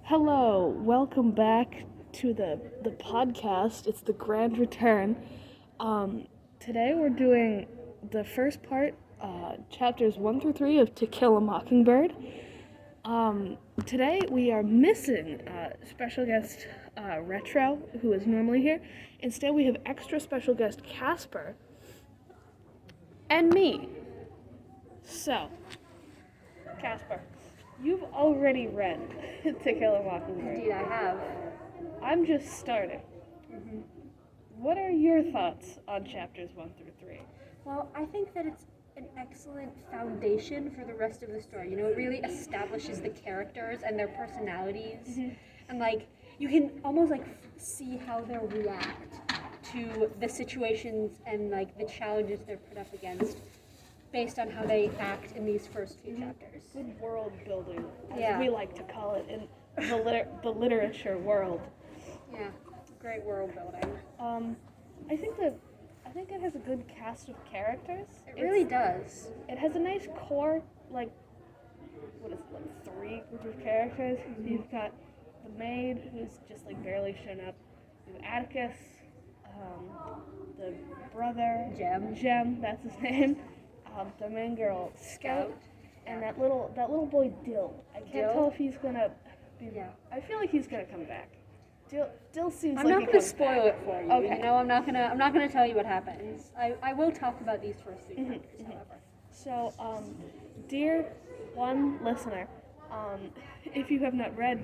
Hello, welcome back to the podcast. It's the grand return. Today we're doing the first part, chapters 1 through 3 of To Kill a Mockingbird. Today we are missing special guest Retro, who is normally here. Instead, we have extra special guest Casper and me. So, Casper, you've already read To Kill a Mockingbird. Indeed, I have. I'm just starting. What are your thoughts on chapters 1 through 3? Well, I think that it's an excellent foundation for the rest of the story. You know, it really establishes the characters and their personalities. And, you can almost, see how they'll react to the situations and, the challenges they're put up against based on how they act in these first few chapters. Good world building, as Yeah. we like to call it in the literature world. Yeah, great world building. I think it has a good cast of characters. It really does. It has a nice core, three group of characters. You've got the maid, who's just barely shown up. You have Atticus, the brother, Jem, that's his name. The main girl, Scout, and that little boy, Dill. I can't tell if he's gonna be. Yeah. I feel like he's gonna come back. Dill seems I'm like not he going to comes spoil back. it for you. Okay. You know, I'm not gonna tell you what happens. I will talk about these first three chapters, however. So, dear one listener, if you have not read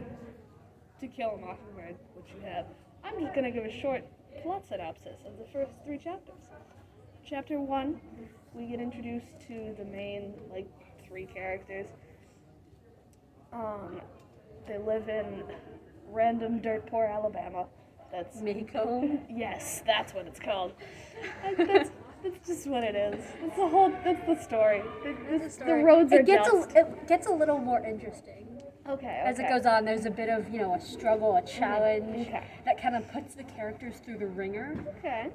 To Kill a Mockingbird, which you have, I'm just gonna give a short plot synopsis of the first three chapters. Chapter 1, we get introduced to the main, three characters. They live in random dirt poor Alabama. That's Mako. Yes, that's what it's called. That's just what it is. That's the story. The roads are dust. It gets a little more interesting. Okay. As it goes on, there's a bit of, a struggle, a challenge that kind of puts the characters through the ringer. Okay.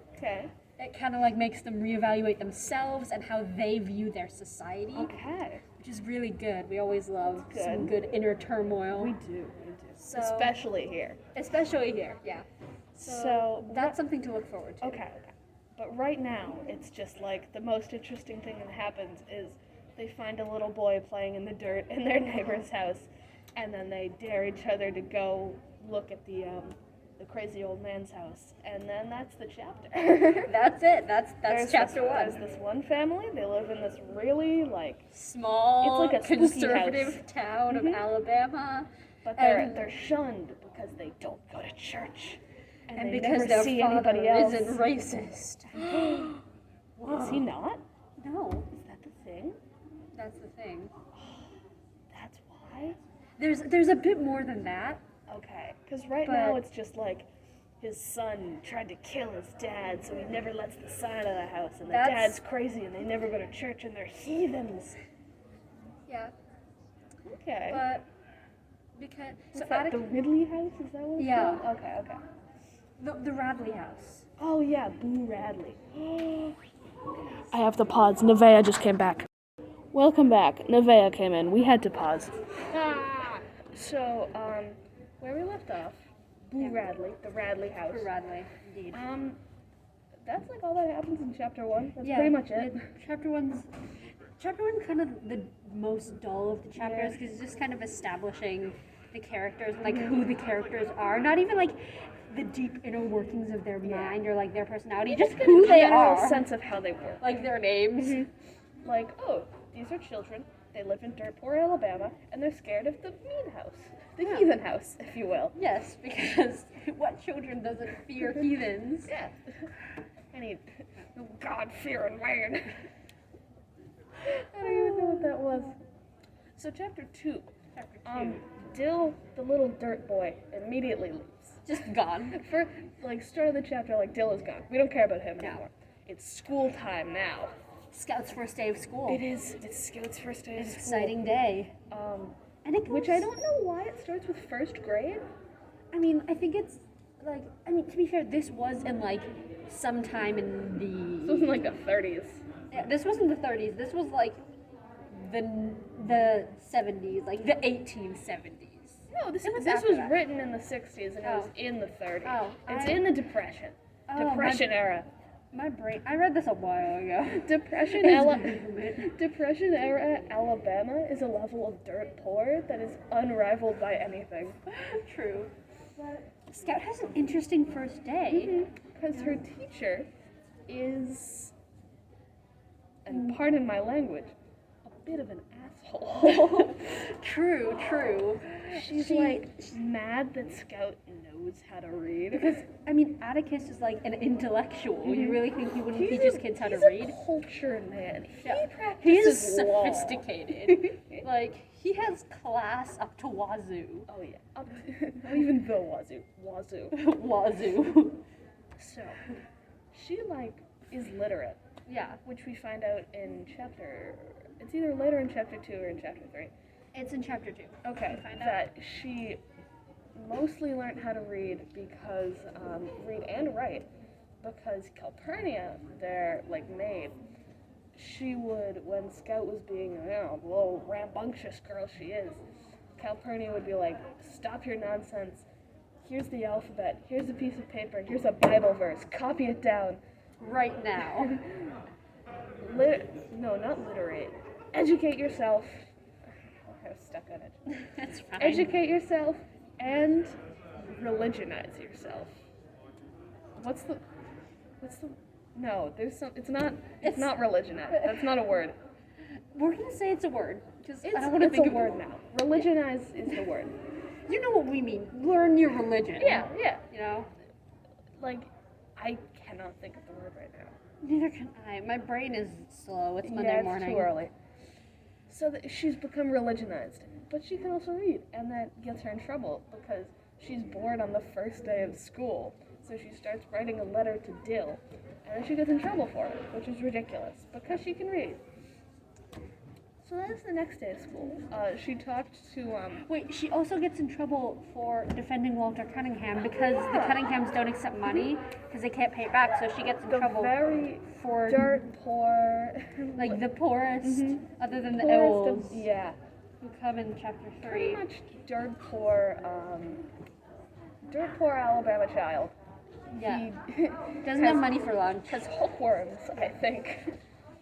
It kind of makes them reevaluate themselves and how they view their society. Okay. Which is really good. We always love some good inner turmoil. We do. So, Especially here. Yeah. So that's something to look forward to. Okay. But right now, it's just the most interesting thing that happens is they find a little boy playing in the dirt in their neighbor's house, and then they dare each other to go look at the crazy old man's house, and then that's the chapter. That's it. That's chapter 1. There's this one family. They live in this really small, it's like a spooky conservative house. town of Alabama. But they're shunned because they don't go to church. And they because never their see father anybody else. isn't racist. Is he not? No. Is that the thing? That's the thing. That's why? There's a bit more than that. Okay. Because now it's just his son tried to kill his dad, so he never lets the son out of the house. And the dad's crazy, and they never go to church, and they're heathens. Yeah. Okay. But because the Ridley house, is that what it's called? Okay. The Radley house. Oh yeah, Boo Radley. I have to pause. Nevaeh just came back. Welcome back. Nevaeh came in. We had to pause. So, where we left off, Boo Radley, the Radley house. For Radley, indeed. That's all that happens in chapter 1. That's pretty much it. Chapter one's kind of the most dull of the chapters because it's just kind of establishing the characters, who the characters are. Not even the deep inner workings of their mind or their personality, just who they are. Sense of how they work. Their names. These are children. They live in dirt poor Alabama, and they're scared of the mean house, the heathen house, if you will. Yes, because what children doesn't fear heathens? Yeah. Any God-fearing man. I don't even know what that was. So chapter 2. Dill, the little dirt boy, immediately leaves. Just gone. For start of the chapter, Dill is gone. We don't care about him anymore. It's school time now. Scout's first day of school. It is. It's Scout's first day of school. Exciting day. And it goes, which I don't know why it starts with first grade. I mean, I think it's to be fair, this was in sometime in the. This was in the 30s. Yeah, this wasn't the 30s. This was the 70s, the 1870s. No, this It was this after was that. written in the 60s and it was Oh. in the 30s. Oh, It's I- in the Depression. Oh, Depression era. My brain. I read this a while ago. Depression era Alabama is a level of dirt poor that is unrivaled by anything. True. But Scout has an interesting first day. Because her teacher is, and pardon my language, a bit of an asshole. True. She's like mad that Scout knows how to read. Because, I mean, Atticus is like an intellectual. You really think he wouldn't teach his kids how to He's read? a cultured man. Yeah. He He is practices law. sophisticated. Like, he has class up to wazoo. Oh yeah. Not even the wazoo. Wazoo. So, she like is literate, Yeah. which we find out in chapter. It's either later in chapter 2 or in chapter 3. It's in chapter 2. Okay, Find out. that she mostly learned how to read because read and write because Calpurnia, their like maid, she would, when Scout was being the little rambunctious girl she is, Calpurnia would be like, stop your nonsense. Here's the alphabet. Here's a piece of paper. Here's a Bible verse. Copy it down. Right now. No, not literate. Educate yourself. I was stuck on it. That's fine. Educate yourself and religionize yourself. What's the no, there's some it's not religionize. That's not a word. We're gonna say it's a word. Because I It's, don't want to it's think a of word now. Religionize is the word. You know what we mean. Learn your religion. Yeah. You know? Like I cannot think of the word right now. Neither can I. My brain is slow. It's Monday Yeah, it's morning. too early. So she's become religionized, but she can also read, and that gets her in trouble because she's bored on the first day of school. So she starts writing a letter to Dill, and then she gets in trouble for it, which is ridiculous because she can read. So that's the next day of school. She talked to Wait, she also gets in trouble for defending Walter Cunningham because the Cunninghams don't accept money because they can't pay it back. So she gets in the trouble very for dirt poor, like the poorest, other than the poorest elves of, yeah, who come in chapter 3. pretty much dirt poor Alabama child. Yeah. He Doesn't have money for lunch. has hookworms, I think.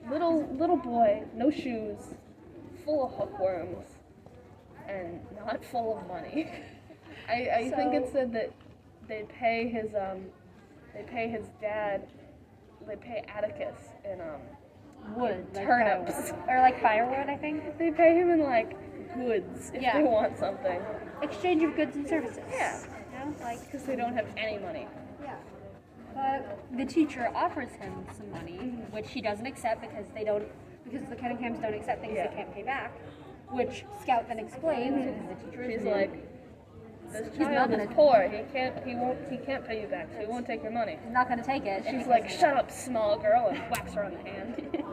Little boy, no shoes, full of hookworms, and not full of money. I think it said that they pay his dad, they pay Atticus in Wood, like turnips. firewood. Or like firewood, I think. They pay him in like goods if Yeah. they want something. Exchange of goods and services. Yeah. You know, like Because they don't have any money. yeah. But the teacher offers him some money, which he doesn't accept because the Cunninghams don't accept things Yeah. they can't pay back. Which Scout then explains because the teacher is She's new. like, this He's not child is gonna- poor. He can't pay you back, so he won't take your money. He's not gonna take it. She's like, shut up, small girl, and whacks her on the hand.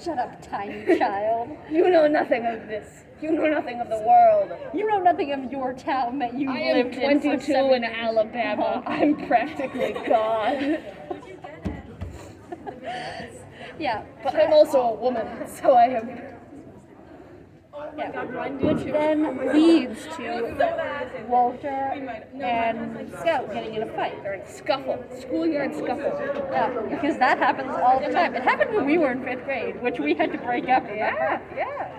Shut up, tiny child. You know nothing of this. You know nothing of the world. You know nothing of your town that you I am lived in for 22 7 in years. Alabama. I'm practically God. Yeah. But I'm also a woman, so I have... Yeah. Which then leads to Walter and Scout getting in a fight. They're in scuffle. Schoolyard scuffle. Yeah, because that happens all the time. It happened when we were in 5th grade, which we had to break up. Yeah, yeah.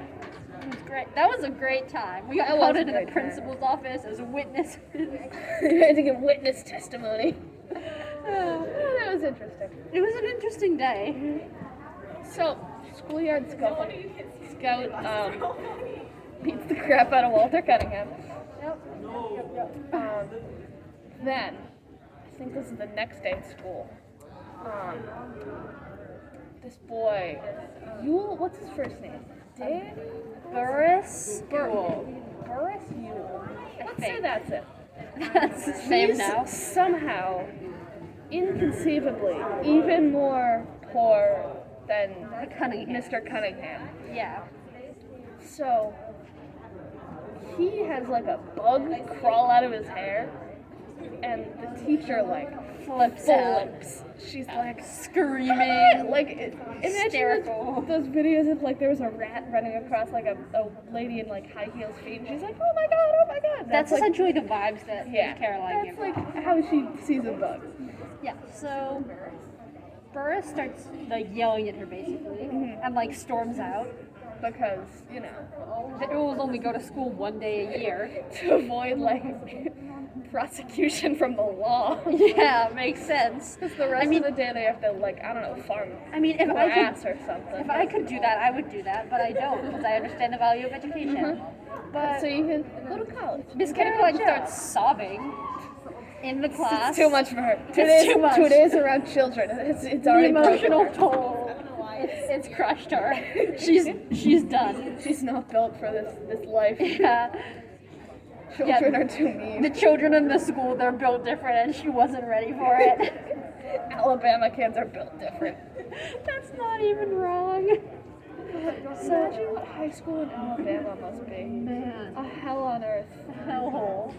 It was great. That was a great time. We got That was called a into the great time. principal's office as witnesses. You had to give witness testimony. That was interesting. It was an interesting day. So, schoolyard scuffle. Scout beats the crap out of Walter Cunningham. Then, I think this is the next day at school. This boy, Yule, what's his first name? Danny? Burris. Burris Yule. Let's say think. that's it. That's his name He's now. somehow, inconceivably, even more poor than Cunningham. Mr. Cunningham. Yeah. So, he has like a bug crawl out of his hair, and the teacher like Flips out. flips. She's like Screaming. like imagine Hysterical. those videos of like there was a rat running across like a lady in like high heels feet, and she's like, oh my god, That's essentially the vibes that Caroline That's gives. like how she sees a book. Yeah, so Burris starts like yelling at her basically and like storms out Because, the girls only go to school one day a year. to avoid like prosecution from the law. Yeah, makes sense. Because the rest of the day they have to farm I mean, if grass or something. if I could do that, I would do that, but I don't because I understand the value of education. But So you can go to college. Miss Caroline starts sobbing in the class. It's too much for her. It's too much. 2 days around children. It's The already emotional broken her. toll. It's crushed her. She's done. She's not built for this life. Yeah. Children are too mean. The children in the school, they're built different, and she wasn't ready for it. Alabama kids are built different. That's not even wrong. Imagine what high school in Alabama must be. Man, A hell on earth. hellhole.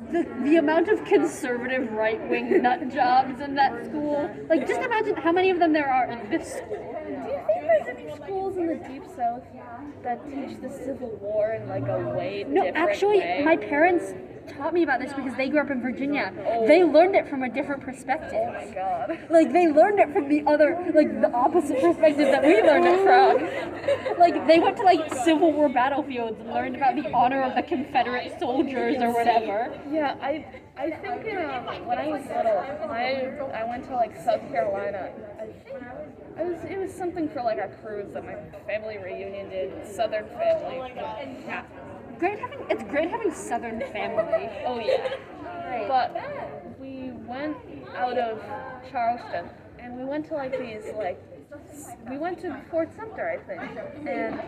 The amount of conservative right-wing nut jobs in that school. Like, just imagine how many of them there are in this school. Do you think there's any schools in the Deep South that teach the Civil War in a way No, different actually, way? my parents taught me about this because they grew up in Virginia. Oh. They learned it from a different perspective. Oh my god. Like, they learned it from the opposite perspective that we learned it from. Like, they went to, Civil War battlefields and learned about the honor of the Confederate soldiers or whatever. Yeah, I think when I was little, I went to South Carolina. I think it was something for a cruise that my family reunion did. Southern family. Yeah. It's great having Southern family. Oh yeah. Right. But we went out of Charleston and we went to we went to Fort Sumter, I think. And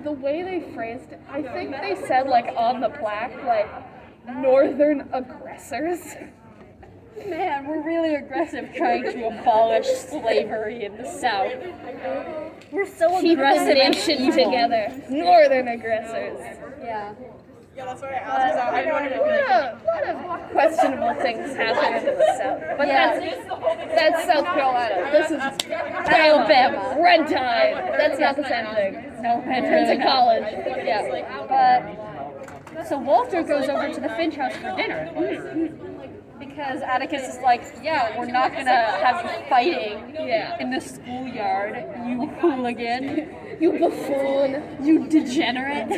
the way they phrased it, I think they said on the plaque northern aggressors. Man, we're really aggressive trying to abolish slavery in the South. We're so Keep aggressive the and nation evil. together. Northern aggressors. Yeah. Yeah, that's what I asked. I A lot of questionable things happen in the South. But Yeah. that's South Carolina. This is Alabama. Red Tide. That's not the same thing. No, It's a college. Yeah. But so Walter goes over to the Finch house for dinner. Because Atticus is like, yeah, we're not gonna have you fighting in the schoolyard, you hooligan, You buffoon. you degenerate,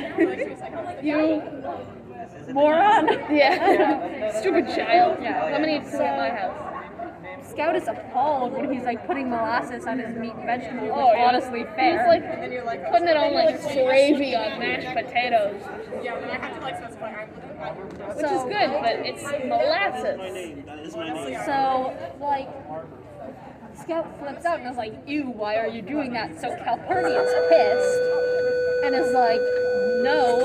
You. moron. Yeah. Stupid child. Yeah. How many food at my house? Scout is appalled when he's putting molasses on his meat and vegetables, which Oh, yeah. honestly fair. It's putting it on gravy on mashed potatoes, Yeah, then I have to specify which is good, but it's molasses. So, Scout flips out and is like, ew, why are you doing that? So Calpurnia's pissed and is like, no,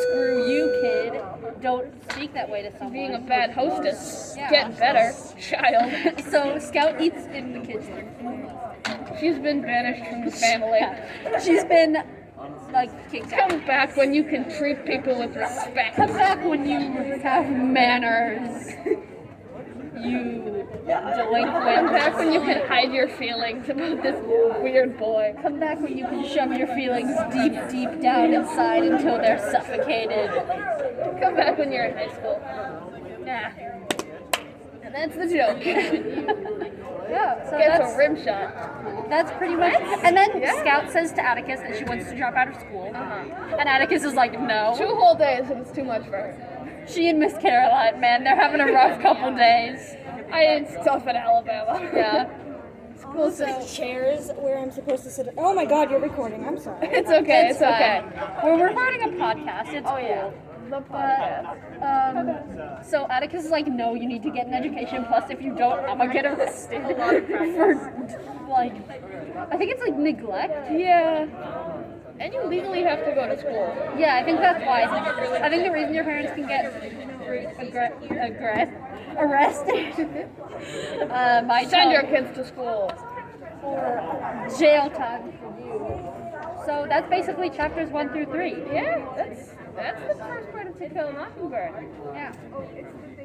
screw you, kid. Don't speak that way to someone. Being a bad hostess. Yeah. Get better, child. So Scout eats in the kitchen. She's been banished from the family. She's been, kicked out. Come back when you can treat people with respect. Come back when you have manners. You delinquent. Come back when you can hide your feelings about this weird boy. Come back when you can shove your feelings deep, deep down inside until they're suffocated. Come back when you're in high school. Yeah. And that's the joke. Yeah, so Gets a rim shot. that's pretty much. And then Scout says to Atticus that she wants to drop out of school. And Atticus is like, no. 2 whole days and it's too much for her. She and Miss Caroline, man, they're having a rough couple days. I ate stuff in Alabama. Yeah. School's Chairs where I'm supposed to sit. Oh my god, you're recording. I'm sorry. It's okay, it's okay. We're recording a podcast. It's cool. Yeah. The podcast. So Atticus is like, no, you need to get an education. Plus, if you don't, I'm gonna get arrested for I think it's neglect. Yeah. And you legally have to go to school. Yeah, I think that's why. I think the reason your parents can get arrested, my Send your kids to school. or jail time for you. So that's basically chapters 1 through 3. Yeah, that's the first part of To Kill a Mockingbird. Yeah.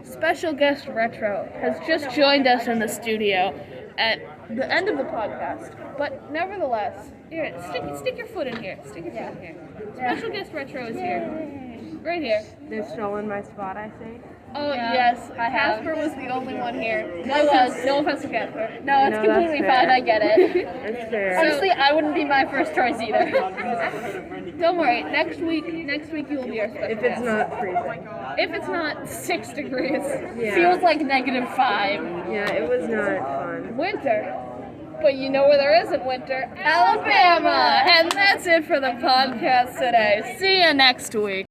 Special guest Retro has just joined us in the studio at the end of the podcast. But nevertheless, here, stick your foot in here. Stick your foot in here. Special guest Retro is here. Right here. They've stolen my spot, I think. Oh, Yeah, yes. I have. Casper was the only one here. I was. No offense to Casper. No, it's No, completely that's fair. fine. I get it. That's fair. Honestly, I wouldn't be my first choice either. Don't worry. Next week you will be our special If it's guest. not freezing. If it's not 6 degrees. Yeah. Feels like -5. Yeah, it was not fun. Winter. But you know where there isn't winter? Alabama! And that's it for the podcast today. See you next week.